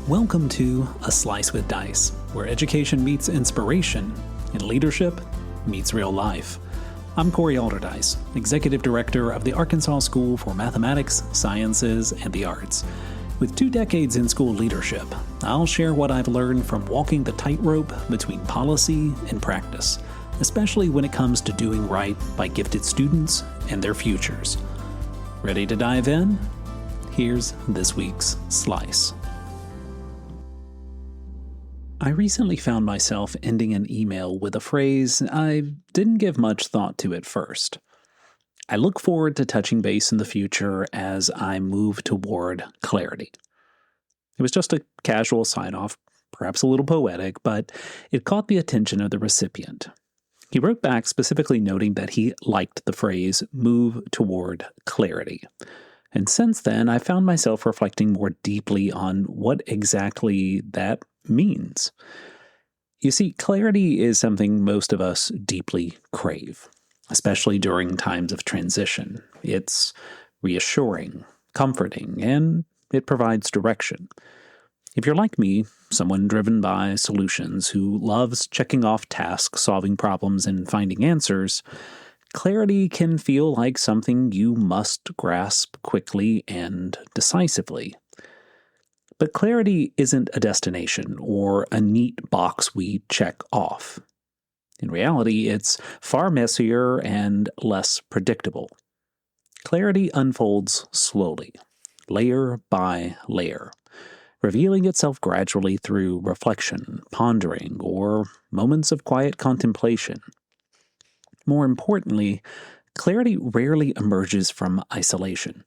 Welcome to A Slice with Dice, where education meets inspiration and leadership meets real life. I'm Corey Alderdice, Executive Director of the Arkansas School for Mathematics, Sciences, and the Arts. With 2 decades in school leadership, I'll share what I've learned from walking the tightrope between policy and practice, especially when it comes to doing right by gifted students and their futures. Ready to dive in? Here's this week's Slice. I recently found myself ending an email with a phrase I didn't give much thought to at first. I look forward to touching base in the future as I move toward clarity. It was just a casual sign-off, perhaps a little poetic, but it caught the attention of the recipient. He wrote back specifically noting that he liked the phrase, move toward clarity. And since then, I found myself reflecting more deeply on what exactly that means. You see, clarity is something most of us deeply crave, especially during times of transition. It's reassuring, comforting, and it provides direction. If you're like me, someone driven by solutions who loves checking off tasks, solving problems, and finding answers, clarity can feel like something you must grasp quickly and decisively. But clarity isn't a destination or a neat box we check off. In reality, it's far messier and less predictable. Clarity unfolds slowly, layer by layer, revealing itself gradually through reflection, pondering, or moments of quiet contemplation. More importantly, clarity rarely emerges from isolation.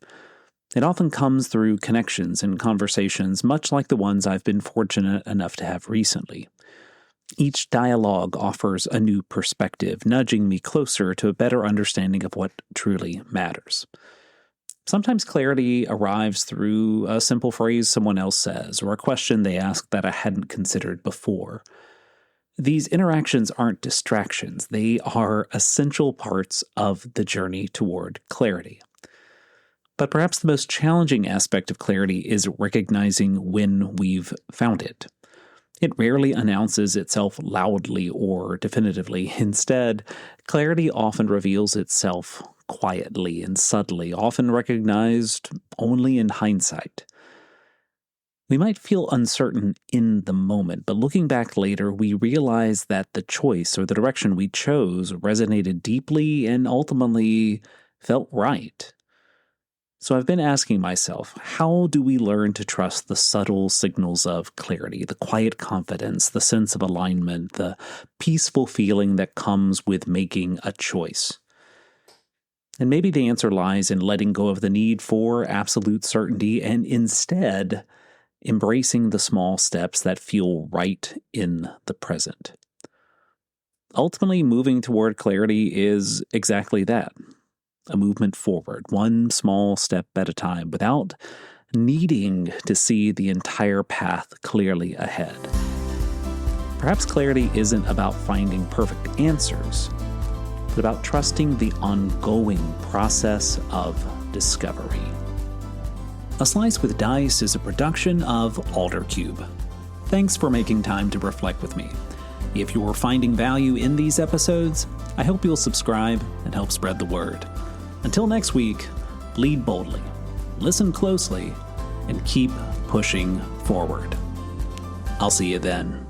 It often comes through connections and conversations much like the ones I've been fortunate enough to have recently. Each dialogue offers a new perspective, nudging me closer to a better understanding of what truly matters. Sometimes clarity arrives through a simple phrase someone else says, or a question they ask that I hadn't considered before. These interactions aren't distractions, they are essential parts of the journey toward clarity. But perhaps the most challenging aspect of clarity is recognizing when we've found it. It rarely announces itself loudly or definitively. Instead, clarity often reveals itself quietly and subtly, often recognized only in hindsight. We might feel uncertain in the moment, but looking back later, we realize that the choice or the direction we chose resonated deeply and ultimately felt right. So I've been asking myself, how do we learn to trust the subtle signals of clarity, the quiet confidence, the sense of alignment, the peaceful feeling that comes with making a choice? And maybe the answer lies in letting go of the need for absolute certainty and instead embracing the small steps that feel right in the present. Ultimately, moving toward clarity is exactly that. A movement forward, one small step at a time, without needing to see the entire path clearly ahead. Perhaps clarity isn't about finding perfect answers, but about trusting the ongoing process of discovery. A Slice with Dice is a production of Aldercube. Thanks for making time to reflect with me. If you're finding value in these episodes, I hope you'll subscribe and help spread the word. Until next week, lead boldly, listen closely, and keep pushing forward. I'll see you then.